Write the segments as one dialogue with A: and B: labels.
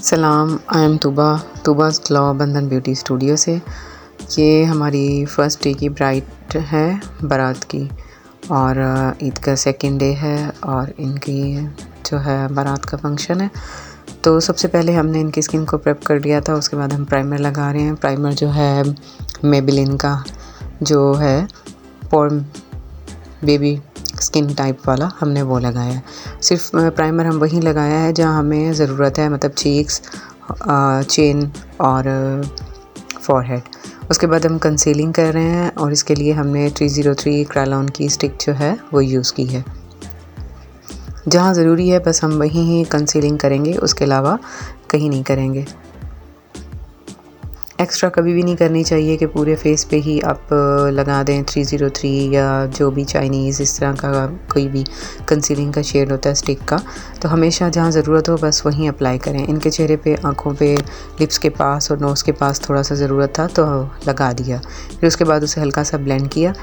A: सलाम, I am तूबाज़ glow बंधन beauty studio से। ये हमारी फ़र्स्ट डे की ब्राइड है बारात की, और ईद का सेकंड डे है और इनकी जो है बारात का फंक्शन है। तो सबसे पहले हमने इनकी स्किन को प्रेप कर लिया था, उसके बाद हम प्राइमर लगा रहे हैं। प्राइमर जो है मेबेलिन का जो है पोर बेबी स्किन टाइप वाला हमने वो लगाया है। सिर्फ प्राइमर हम वहीं लगाया है जहाँ हमें ज़रूरत है, मतलब चीक्स, चिन और फॉरहेड। उसके बाद हम कंसीलिंग कर रहे हैं और इसके लिए हमने 303 क्रायलॉन की स्टिक जो है वो यूज़ की है। जहाँ ज़रूरी है बस हम वहीं ही कंसीलिंग करेंगे, उसके अलावा कहीं नहीं करेंगे। एक्स्ट्रा कभी भी नहीं करनी चाहिए कि पूरे फेस पे ही आप लगा दें 303 या जो भी चाइनीज़ इस तरह का कोई भी कंसीलिंग का शेड होता है स्टिक का। तो हमेशा जहाँ ज़रूरत हो बस वहीं अप्लाई करें। इनके चेहरे पे, आँखों पे, लिप्स के पास और नोज़ के पास थोड़ा सा ज़रूरत था तो लगा दिया। फिर उसके बाद उसे हल्का सा ब्लेंड किया,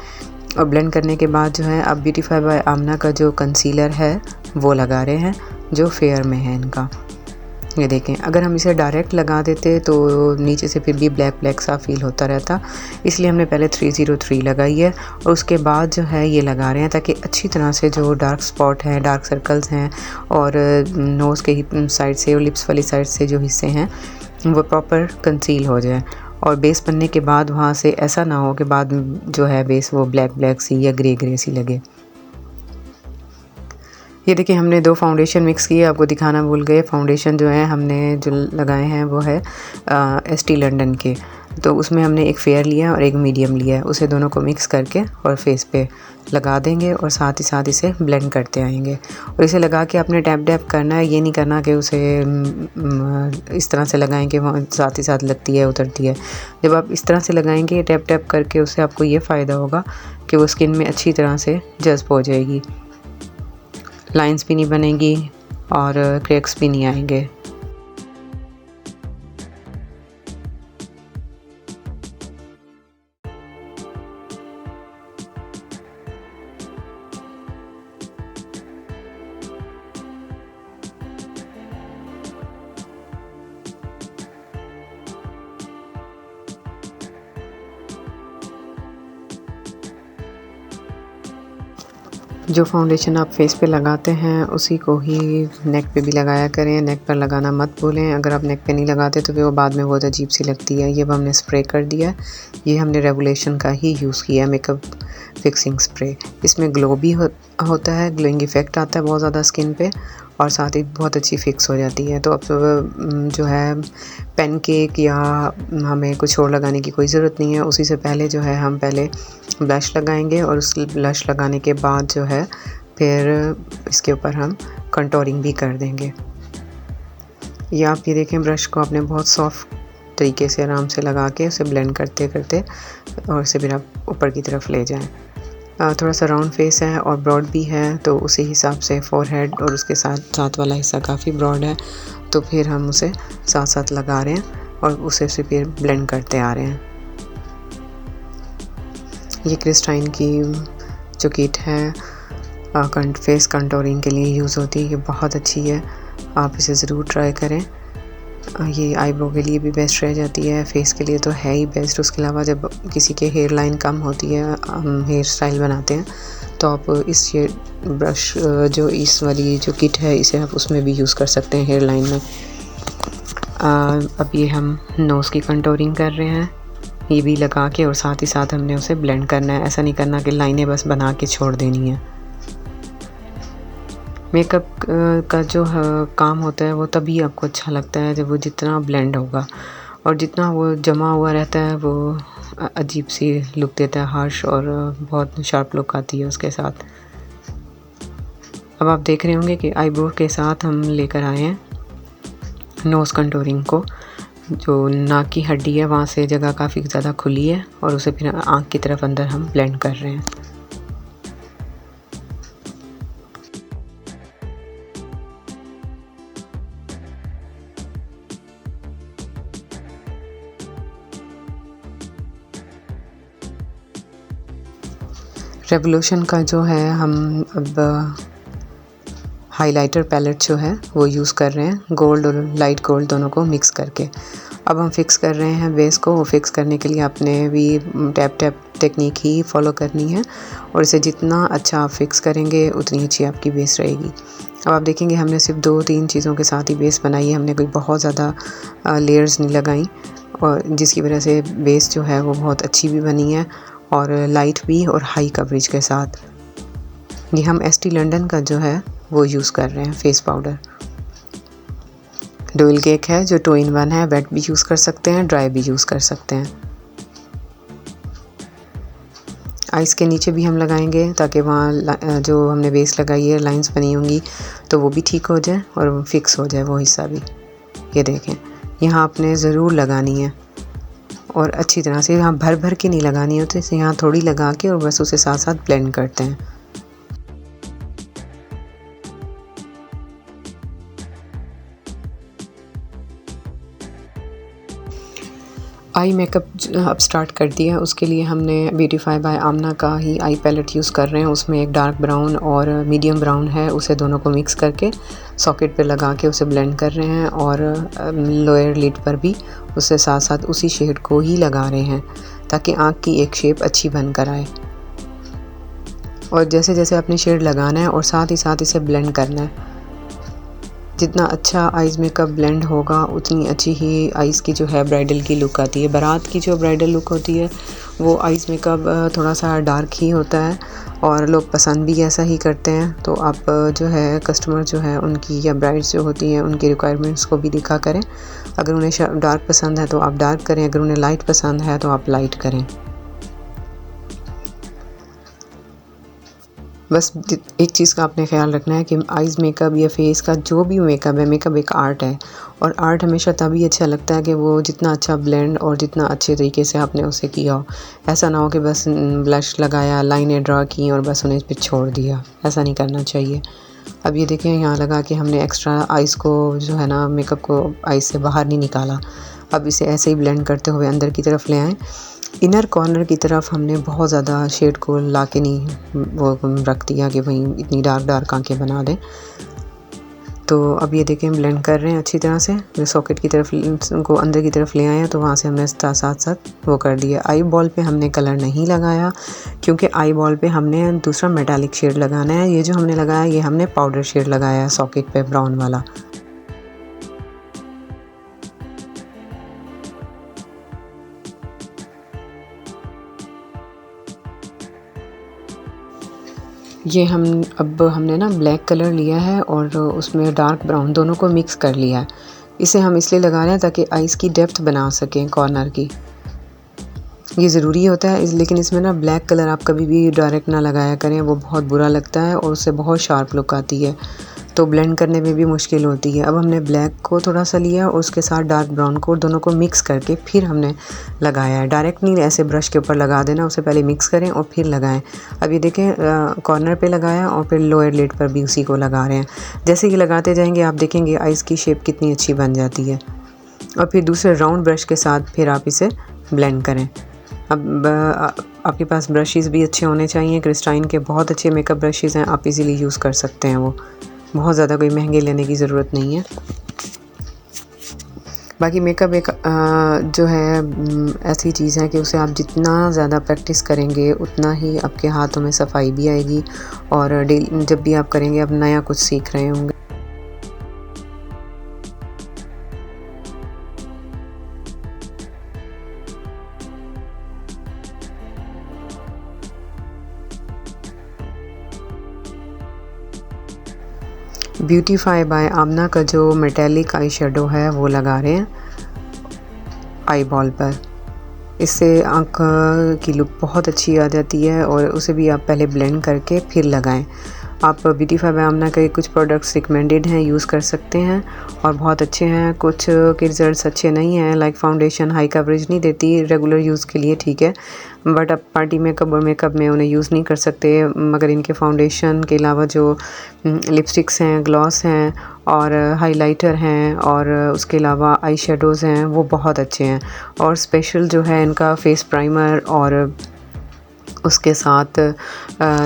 A: और ब्लेंड करने के बाद जो है अब ब्यूटीफाई बाय आमना का जो कंसीलर है वो लगा रहे हैं, जो फेयर में है इनका। ये देखें, अगर हम इसे डायरेक्ट लगा देते तो नीचे से फिर भी ब्लैक ब्लैक सा फील होता रहता, इसलिए हमने पहले 303 लगाई है और उसके बाद जो है ये लगा रहे हैं, ताकि अच्छी तरह से जो डार्क स्पॉट हैं, डार्क सर्कल्स हैं और नोज़ के साइड से और लिप्स वाली साइड से जो हिस्से हैं वो प्रॉपर कंसील हो जाए। और बेस बनने के बाद वहाँ से ऐसा ना हो कि बाद जो है बेस वो ब्लैक ब्लैक सी या ग्रे ग्रे सी लगे। ये देखिए, हमने 2 फाउंडेशन मिक्स किए, आपको दिखाना भूल गए। फाउंडेशन जो है हमने जो लगाए हैं वो है एसटी लंदन के। तो उसमें हमने एक फेयर लिया और एक मीडियम लिया है, उसे दोनों को मिक्स करके और फेस पे लगा देंगे और साथ ही साथ इसे ब्लेंड करते आएंगे। और इसे लगा के आपने टैप टैप करना है, ये नहीं करना कि उसे इस तरह से लगाएं कि वो साथ ही साथ लगती है उतरती है। जब आप इस तरह से लगाएंगे टैप टैप करके, उससे आपको ये फ़ायदा होगा कि वो स्किन में अच्छी तरह से जज़्ब हो जाएगी, लाइंस भी नहीं बनेंगी और क्रैक्स भी नहीं आएंगे। जो फाउंडेशन आप फेस पे लगाते हैं उसी को ही नेक पे भी लगाया करें। नेक पर लगाना मत भूलें, अगर आप नेक पे नहीं लगाते तो फिर वो बाद में बहुत अजीब सी लगती है। ये अब हमने स्प्रे कर दिया है, ये हमने रेवोल्यूशन का ही यूज़ किया है, मेकअप फिक्सिंग स्प्रे। इसमें ग्लो भी होता है, ग्लोइंग इफ़ेक्ट आता है बहुत ज़्यादा स्किन पे, और साथ ही बहुत अच्छी फिक्स हो जाती है। तो अब जो है पैनकेक या हमें कुछ और लगाने की कोई ज़रूरत नहीं है। उसी से पहले जो है हम पहले ब्लश लगाएंगे और उस ब्लश लगाने के बाद जो है फिर इसके ऊपर हम कंटूरिंग भी कर देंगे। ये आप ये देखें, ब्रश को आपने बहुत सॉफ्ट तरीके से आराम से लगा के उसे ब्लेंड करते करते और इसे फिर आप ऊपर की तरफ ले जाएं। थोड़ा सा राउंड फेस है और ब्रॉड भी है, तो उसी हिसाब से फोरहेड और उसके साथ साथ वाला हिस्सा काफ़ी ब्रॉड है, तो फिर हम उसे साथ साथ लगा रहे हैं और उसे फिर ब्लेंड करते आ रहे हैं। ये क्रिस्टाइन की जो किट है फेस कंटूरिंग के लिए यूज़ होती है, ये बहुत अच्छी है, आप इसे ज़रूर ट्राई करें। ये आईब्रो के लिए भी बेस्ट रह जाती है, फेस के लिए तो है ही बेस्ट। उसके अलावा जब किसी के हेयर लाइन कम होती है, हम हेयर स्टाइल बनाते हैं, तो आप इस ये ब्रश जो इस वाली जो किट है इसे आप उसमें भी यूज़ कर सकते हैं हेयर लाइन में। अब ये हम नोज़ की कंटूरिंग कर रहे हैं, ये भी लगा के और साथ ही साथ हमने उसे ब्लेंड करना है। ऐसा नहीं करना कि लाइनें बस बना के छोड़ देनी है। मेकअप का जो काम होता है वो तभी आपको अच्छा लगता है जब वो जितना ब्लेंड होगा, और जितना वो जमा हुआ रहता है वो अजीब सी लुक देता है, हार्श, और बहुत शार्प लुक आती है उसके साथ। अब आप देख रहे होंगे कि आईब्रो के साथ हम लेकर आए हैं नोज़ कंटूरिंग को। जो नाक की हड्डी है वहाँ से जगह काफ़ी ज़्यादा खुली है और उसे फिर आँख की तरफ अंदर हम ब्लेंड कर रहे हैं। रेवोल्यूशन का जो है हम अब हाइलाइटर पैलेट जो है वो यूज़ कर रहे हैं, गोल्ड और लाइट गोल्ड दोनों को मिक्स करके। अब हम फिक्स कर रहे हैं बेस को। वो फिक्स करने के लिए आपने भी टैप टैप टेक्निक ही फॉलो करनी है और इसे जितना अच्छा आप फिक्स करेंगे उतनी अच्छी आपकी बेस रहेगी। अब आप देखेंगे हमने सिर्फ 2-3 चीज़ों के साथ ही बेस बनाई है, हमने कोई बहुत ज़्यादा लेयर्स नहीं लगाई, और जिसकी वजह से बेस जो है वो बहुत अच्छी भी बनी है और लाइट भी और हाई कवरेज के साथ। ये हम एसटी लंदन का जो है वो यूज़ कर रहे हैं फेस पाउडर। डुअल केक है जो 2 in 1 है, वेट भी यूज़ कर सकते हैं, ड्राई भी यूज़ कर सकते हैं। आइस के नीचे भी हम लगाएंगे ताकि वहाँ जो हमने बेस लगाई है लाइंस बनी होंगी तो वो भी ठीक हो जाए और फिक्स हो जाए वो हिस्सा भी। ये देखें, यहाँ आपने ज़रूर लगानी है और अच्छी तरह से, यहाँ भर भर के नहीं लगानी होती, इसे यहाँ थोड़ी लगा के और बस उसे साथ साथ ब्लेंड करते हैं। आई मेकअप अब स्टार्ट कर दिया। उसके लिए हमने ब्यूटीफाई बाय आमना का ही आई पैलेट यूज़ कर रहे हैं। उसमें एक डार्क ब्राउन और मीडियम ब्राउन है, उसे दोनों को मिक्स करके सॉकेट पे लगा के उसे ब्लेंड कर रहे हैं और लोअर लिड पर भी उससे साथ साथ उसी शेड को ही लगा रहे हैं ताकि आँख की एक शेप अच्छी बन कर आए। और जैसे जैसे अपने शेड लगाना है और साथ ही साथ इसे ब्लेंड करना है। जितना अच्छा आइज़ मेकअप ब्लेंड होगा उतनी अच्छी ही आइज़ की जो है ब्राइडल की लुक आती है। बारात की जो ब्राइडल लुक होती है वो आइज़ मेकअप थोड़ा सा डार्क ही होता है और लोग पसंद भी ऐसा ही करते हैं। तो आप जो है कस्टमर जो है उनकी या ब्राइड्स जो होती हैं उनकी रिक्वायरमेंट्स को भी दिखा करें। अगर उन्हें डार्क पसंद है तो आप डार्क करें, अगर उन्हें लाइट पसंद है तो आप लाइट करें। बस एक चीज़ का आपने ख्याल रखना है कि आइज़ मेकअप या फेस का जो भी मेकअप है, मेकअप एक आर्ट है और आर्ट हमेशा तभी अच्छा लगता है कि वो जितना अच्छा ब्लेंड और जितना अच्छे तरीके से आपने उसे किया हो। ऐसा ना हो कि बस ब्लश लगाया, लाइनें ड्रा की और बस उन्हें फिर छोड़ दिया, ऐसा नहीं करना चाहिए। अब ये देखें, यहाँ लगा कि हमने एक्स्ट्रा आइज़ को जो है ना मेकअप को आइज़ से बाहर नहीं निकाला। अब इसे ऐसे ही ब्लेंड करते हुए अंदर की तरफ ले आएँ। इनर कॉर्नर की तरफ हमने बहुत ज़्यादा शेड को ला के नहीं वो रख दिया कि वहीं इतनी डार्क डार्क आँखें बना दें। तो अब ये देखें ब्लेंड कर रहे हैं अच्छी तरह से। सॉकेट की तरफ को अंदर की तरफ ले आए हैं तो वहाँ से हमने साथ साथ वो कर दिया। आई बॉल पे हमने कलर नहीं लगाया क्योंकि आई बॉल पे हमने दूसरा मेटालिक शेड लगाना है। ये जो हमने लगाया ये हमने पाउडर शेड लगाया है सॉकेट पे, ब्राउन वाला। ये हमने ना ब्लैक कलर लिया है और उसमें डार्क ब्राउन दोनों को मिक्स कर लिया है। इसे हम इसलिए लगा रहे हैं ताकि आइज़ की डेप्थ बना सकें कॉर्नर की। ये ज़रूरी होता है लेकिन इसमें ना ब्लैक कलर आप कभी भी डायरेक्ट ना लगाया करें, वो बहुत बुरा लगता है और उससे बहुत शार्प लुक आती है, तो ब्लेंड करने में भी मुश्किल होती है। अब हमने ब्लैक को थोड़ा सा लिया और उसके साथ डार्क ब्राउन को दोनों को मिक्स करके फिर हमने लगाया है। डायरेक्ट नहीं ऐसे ब्रश के ऊपर लगा देना, उसे पहले मिक्स करें और फिर लगाएं। अब ये देखें कॉर्नर पे लगाया और फिर लोअर लिड पर भी उसी को लगा रहे हैं। जैसे कि लगाते जाएंगे आप देखेंगे आइज़ की शेप कितनी अच्छी बन जाती है। और फिर दूसरे राउंड ब्रश के साथ फिर आप इसे ब्लेंड करें। अब आपके पास ब्रशेज़ भी अच्छे होने चाहिए। क्रिस्टाइन के बहुत अच्छे मेकअप ब्रशेज़ हैं, आप इजीली यूज़ कर सकते हैं। वो बहुत ज़्यादा कोई महंगे लेने की ज़रूरत नहीं है। बाकी मेकअप एक जो है ऐसी चीज़ है कि उसे आप जितना ज़्यादा प्रैक्टिस करेंगे उतना ही आपके हाथों में सफाई भी आएगी और जब भी आप करेंगे आप नया कुछ सीख रहे होंगे। ब्यूटीफाई बाय आमना का जो मेटालिक आई शेडो है वो लगा रहे हैं आई बॉल पर। इससे आँख की लुक बहुत अच्छी आ जाती है और उसे भी आप पहले ब्लेंड करके फिर लगाएं। आप ब्यूटीफाई बाय आमना के कुछ प्रोडक्ट्स रिकमेंडेड हैं, यूज़ कर सकते हैं और बहुत अच्छे हैं। कुछ के रिज़ल्ट्स अच्छे नहीं हैं, लाइक फाउंडेशन हाई कवरेज नहीं देती, रेगुलर यूज़ के लिए ठीक है, बट आप पार्टी मेकअप और मेकअप में उन्हें यूज़ नहीं कर सकते। मगर इनके फाउंडेशन के अलावा जो लिपस्टिक्स हैं, ग्लॉस हैं और हाइलाइटर हैं और उसके अलावा आई शेडोज़ हैं वो बहुत अच्छे हैं। और स्पेशल जो है इनका फेस प्राइमर और उसके साथ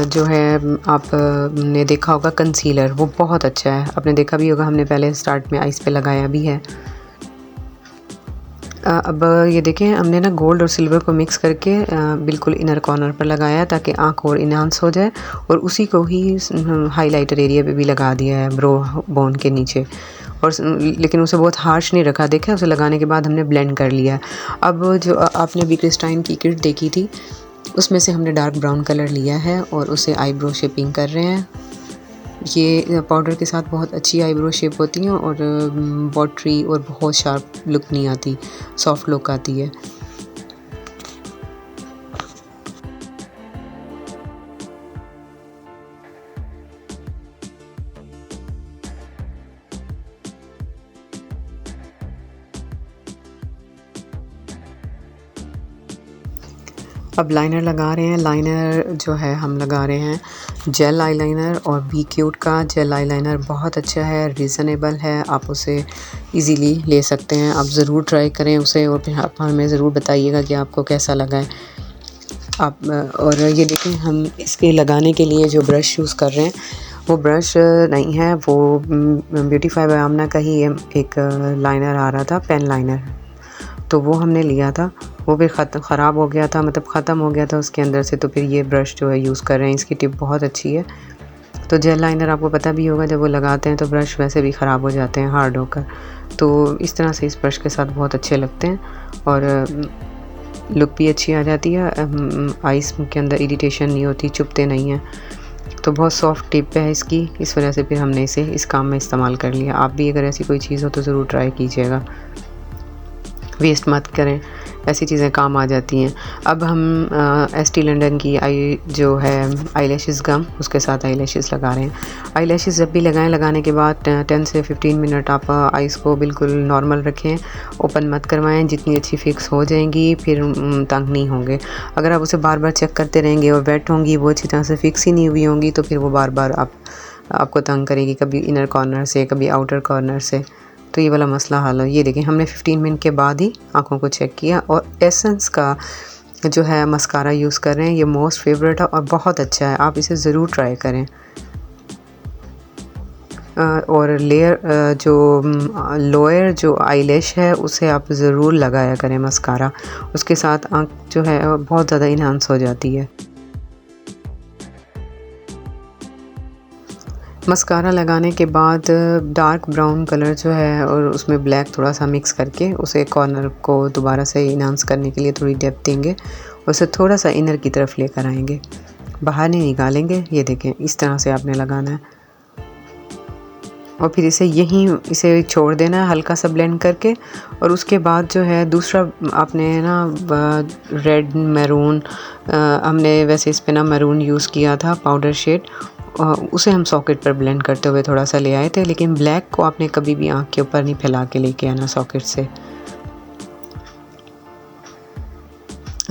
A: जो है आपने देखा होगा कंसीलर, वो बहुत अच्छा है, आपने देखा भी होगा, हमने पहले स्टार्ट में आइज़ पे लगाया भी है। अब ये देखें, हमने ना गोल्ड और सिल्वर को मिक्स करके बिल्कुल इनर कॉर्नर पर लगाया ताकि आँख और इन्हांस हो जाए, और उसी को ही हाइलाइटर एरिया पे भी लगा दिया है, ब्रो बोन के नीचे। और लेकिन उसे बहुत हार्श नहीं रखा, देखा उसे लगाने के बाद हमने ब्लेंड कर लिया। अब जो आपने अभी क्रिस्टाइन की किट देखी थी, उसमें से हमने डार्क ब्राउन कलर लिया है और उसे आईब्रो शेपिंग कर रहे हैं। ये पाउडर के साथ बहुत अच्छी आईब्रो शेप होती हैं और वाटरी और बहुत शार्प लुक नहीं आती, सॉफ्ट लुक आती है। अब लाइनर लगा रहे हैं। लाइनर जो है हम लगा रहे हैं जेल आईलाइनर, और बी क्यूट का जेल आईलाइनर बहुत अच्छा है, रीज़नेबल है, आप उसे इजीली ले सकते हैं। आप ज़रूर ट्राई करें उसे और फिर आप हमें ज़रूर बताइएगा कि आपको कैसा लगा है। आप और ये देखें, हम इसके लगाने के लिए जो ब्रश यूज़ कर रहे हैं वो ब्रश नहीं है, वो ब्यूटीफाई बाय आमना का ही एक लाइनर आ रहा था, पेन लाइनर, तो वो हमने लिया था, वो भी ख़राब हो गया था, मतलब ख़त्म हो गया था उसके अंदर से, तो फिर ये ब्रश जो है यूज़ कर रहे हैं। इसकी टिप बहुत अच्छी है। तो जेल लाइनर आपको पता भी होगा, जब वो लगाते हैं तो ब्रश वैसे भी ख़राब हो जाते हैं हार्ड होकर, तो इस तरह से इस ब्रश के साथ बहुत अच्छे लगते हैं और लुक भी अच्छी आ जाती है। आइस के अंदर इरिटेशन नहीं होती, चुभते नहीं हैं, तो बहुत सॉफ्ट टिप है इसकी, इस वजह से फिर हमने इसे इस काम में इस्तेमाल कर लिया। आप भी अगर ऐसी कोई चीज़ हो तो ज़रूर ट्राई कीजिएगा, वेस्ट मत करें, ऐसी चीज़ें काम आ जाती हैं। अब हम एस्टी लंडन की जो है आईलैशेस गम, उसके साथ आईलैशेस लगा रहे हैं। आईलैशेस जब भी लगाने के बाद 10 से 15 मिनट आप आइज़ को बिल्कुल नॉर्मल रखें, ओपन मत करवाएं, जितनी अच्छी फिक्स हो जाएंगी फिर तंग नहीं होंगे। अगर आप उसे बार बार चेक करते रहेंगे और वेट होंगी, वो अच्छी तरह से फिक्स ही नहीं हुई होंगी, तो फिर वो बार बार आपको तंग करेगी, कभी इनर कॉर्नर से, कभी आउटर कॉर्नर से, तो ये वाला मसला हल हो। ये देखें, हमने 15 मिनट के बाद ही आँखों को चेक किया, और एसेंस का जो है मस्कारा यूज़ कर रहे हैं, ये मोस्ट फेवरेट है और बहुत अच्छा है, आप इसे ज़रूर ट्राई करें। और लोअर जो आईलैश है उसे आप ज़रूर लगाया करें मस्कारा, उसके साथ आँख जो है बहुत ज़्यादा इन्हांस हो जाती है। मस्कारा लगाने के बाद डार्क ब्राउन कलर जो है और उसमें ब्लैक थोड़ा सा मिक्स करके उसे कॉर्नर को दोबारा से इन्हांस करने के लिए थोड़ी डेप्थ देंगे, उसे थोड़ा सा इनर की तरफ लेकर आएंगे, बाहर नहीं निकालेंगे। ये देखें, इस तरह से आपने लगाना है और फिर इसे छोड़ देना है हल्का सा ब्लेंड करके। और उसके बाद जो है दूसरा आपने ना रेड मैरून, हमने वैसे इस पे ना मैरून यूज़ किया था पाउडर शेड, उसे हम सॉकेट पर ब्लेंड करते हुए थोड़ा सा ले आए थे, लेकिन ब्लैक को आपने कभी भी आँख के ऊपर नहीं फैला के लेके आना सॉकेट से।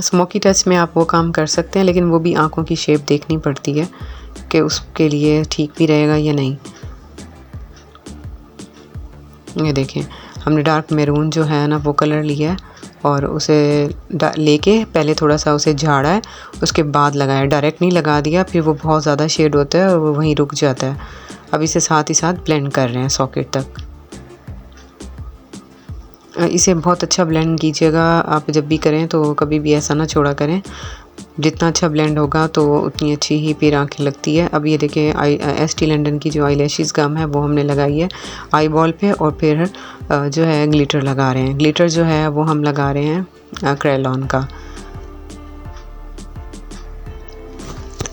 A: स्मोकी टच में आप वो काम कर सकते हैं, लेकिन वो भी आँखों की शेप देखनी पड़ती है कि उसके लिए ठीक भी रहेगा या नहीं। ये देखें, हमने डार्क मैरून जो है ना वो कलर लिया है और उसे लेके पहले थोड़ा सा उसे झाड़ा है, उसके बाद लगाया, डायरेक्ट नहीं लगा दिया, फिर वो बहुत ज़्यादा शेड होता है और वो वहीं रुक जाता है। अब इसे साथ ही साथ ब्लेंड कर रहे हैं सॉकेट तक। इसे बहुत अच्छा ब्लेंड कीजिएगा, आप जब भी करें तो कभी भी ऐसा ना छोड़ा करें, जितना अच्छा ब्लेंड होगा तो उतनी अच्छी ही फिर आँखें लगती है। अब ये देखिए, एस्टी लंडन की जो आईलैशेस गम है वो हमने लगाई है आई बॉल पे, और फिर जो है ग्लिटर लगा रहे हैं। ग्लिटर जो है वो हम लगा रहे हैं क्रेलॉन का।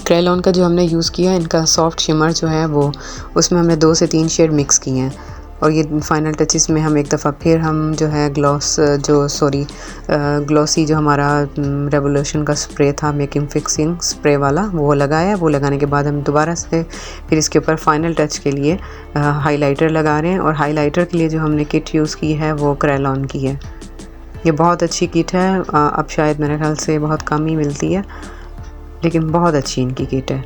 A: क्रेलॉन का जो हमने यूज़ किया, इनका सॉफ्ट शिमर जो है वो, उसमें हमने 2 से 3 शेड मिक्स किए हैं। और ये फाइनल टचेस में हम एक दफ़ा फिर हम जो है ग्लॉसी जो हमारा रेवोल्यूशन का स्प्रे था, मेकिंग फिक्सिंग स्प्रे वाला, वो लगाया। वो लगाने के बाद हम दोबारा से फिर इसके ऊपर फाइनल टच के लिए हाइलाइटर लगा रहे हैं। और हाइलाइटर के लिए जो हमने किट यूज़ की है वो क्रेलॉन की है। ये बहुत अच्छी किट है, अब शायद मेरे ख्याल से बहुत कम ही मिलती है, लेकिन बहुत अच्छी इनकी किट है।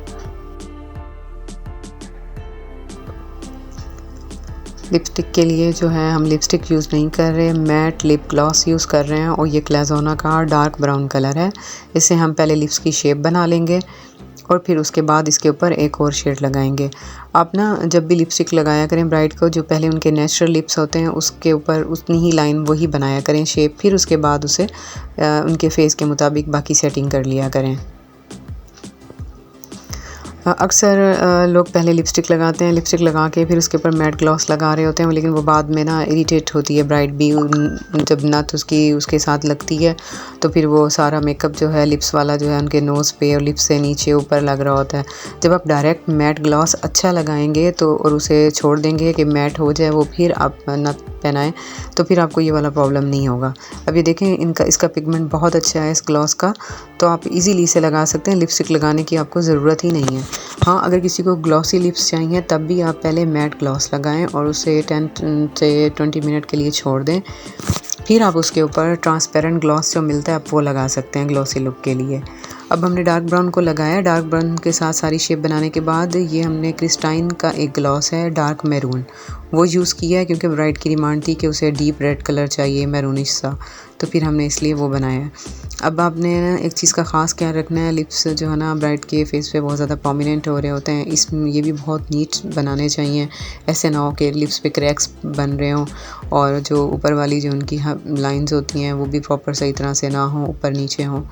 A: लिपस्टिक के लिए जो है हम लिपस्टिक यूज़ नहीं कर रहे, मैट लिप ग्लॉस यूज़ कर रहे हैं और ये क्लेज़ोना का डार्क ब्राउन कलर है। इससे हम पहले लिप्स की शेप बना लेंगे और फिर उसके बाद इसके ऊपर एक और शेड लगाएंगे। आप ना जब भी लिपस्टिक लगाया करें ब्राइड को, जो पहले उनके नेचुरल लिप्स होते हैं उसके ऊपर उतनी ही लाइन वही बनाया करें शेप, फिर उसके बाद उसे उनके फेस के मुताबिक बाकी सेटिंग कर लिया करें। अक्सर लोग पहले लिपस्टिक लगाते हैं, लिपस्टिक लगा के फिर उसके ऊपर मैट ग्लॉस लगा रहे होते हैं, लेकिन वो बाद में ना इरिटेट होती है ब्राइड भी, जब नथ उसकी उसके साथ लगती है तो फिर वो सारा मेकअप जो है लिप्स वाला जो है उनके नोज़ पे और लिप्स से नीचे ऊपर लग रहा होता है। जब आप डायरेक्ट मैट ग्लॉस अच्छा लगाएंगे तो और उसे छोड़ देंगे कि मैट हो जाए, वो फिर आप नथ पहनाएं तो फिर आपको ये वाला प्रॉब्लम नहीं होगा। अब ये देखें इसका पिगमेंट बहुत अच्छा है इस ग्लॉस का, तो आप इजीली इसे लगा सकते हैं, लिपस्टिक लगाने की आपको ज़रूरत ही नहीं है। हाँ, अगर किसी को ग्लॉसी लिप्स चाहिए तब भी आप पहले मैट ग्लॉस लगाएं और उसे 10 से 20 मिनट के लिए छोड़ दें, फिर आप उसके ऊपर ट्रांसपेरेंट ग्लॉस जो मिलता है आप वो लगा सकते हैं ग्लॉसी लुक के लिए। अब हमने डार्क ब्राउन को लगाया, डार्क ब्राउन के साथ सारी शेप बनाने के बाद ये हमने क्रिस्टाइन का एक ग्लॉस है डार्क मैरून वो यूज़ किया है, क्योंकि ब्राइड की डिमांड थी कि उसे डीप रेड कलर चाहिए मैरूनिश सा, तो फिर हमने इसलिए वो बनाया। अब आपने एक चीज़ का ख़ास ख्याल रखना है, लिप्स जो है ना ब्राइड के फेस पे बहुत ज़्यादा प्रोमिनेंट हो रहे होते हैं, ये भी बहुत नीट बनाने चाहिए, ऐसे ना हो कि लिप्स पे क्रैक्स बन रहे हों और जो ऊपर वाली जो उनकी लाइंस होती हैं वो भी प्रॉपर सही तरह से ना हो, ऊपर नीचे हों,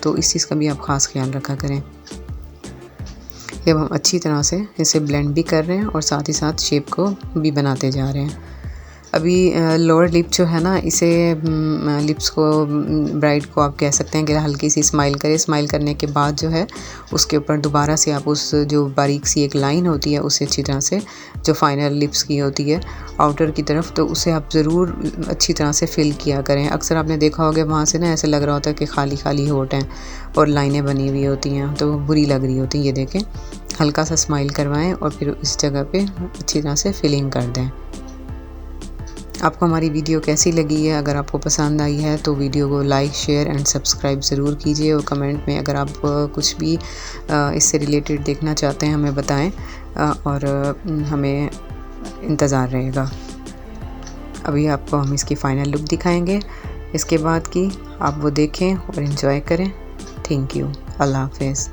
A: तो इस चीज़ का भी आप ख़ास ख्याल रखा करें। जब हम अच्छी तरह से इसे ब्लेंड भी कर रहे हैं और साथ ही साथ शेप को भी बनाते जा रहे हैं। अभी लोअर लिप जो है ना, इसे लिप्स को ब्राइड को आप कह सकते हैं कि हल्की सी स्माइल करें, स्माइल करने के बाद जो है उसके ऊपर दोबारा से आप उस जो बारीक सी एक लाइन होती है उसे अच्छी तरह से, जो फाइनल लिप्स की होती है आउटर की तरफ, तो उसे आप ज़रूर अच्छी तरह से फिल किया करें। अक्सर आपने देखा होगा वहाँ से ना ऐसे लग रहा होता है कि खाली खाली होठ हैं और लाइनें बनी हुई होती हैं, तो बुरी लग रही होती हैं। ये देखें, हल्का सा स्माइल करवाएं और फिर इस जगह पे अच्छी तरह से फिलिंग कर दें। आपको हमारी वीडियो कैसी लगी है? अगर आपको पसंद आई है तो वीडियो को लाइक शेयर एंड सब्सक्राइब ज़रूर कीजिए और कमेंट में अगर आप कुछ भी इससे रिलेटेड देखना चाहते हैं हमें बताएं और हमें इंतज़ार रहेगा। अभी आपको हम इसकी फ़ाइनल लुक दिखाएंगे, इसके बाद की आप वो देखें और एंजॉय करें। Thank you. अल्लाह हाफ़िज़।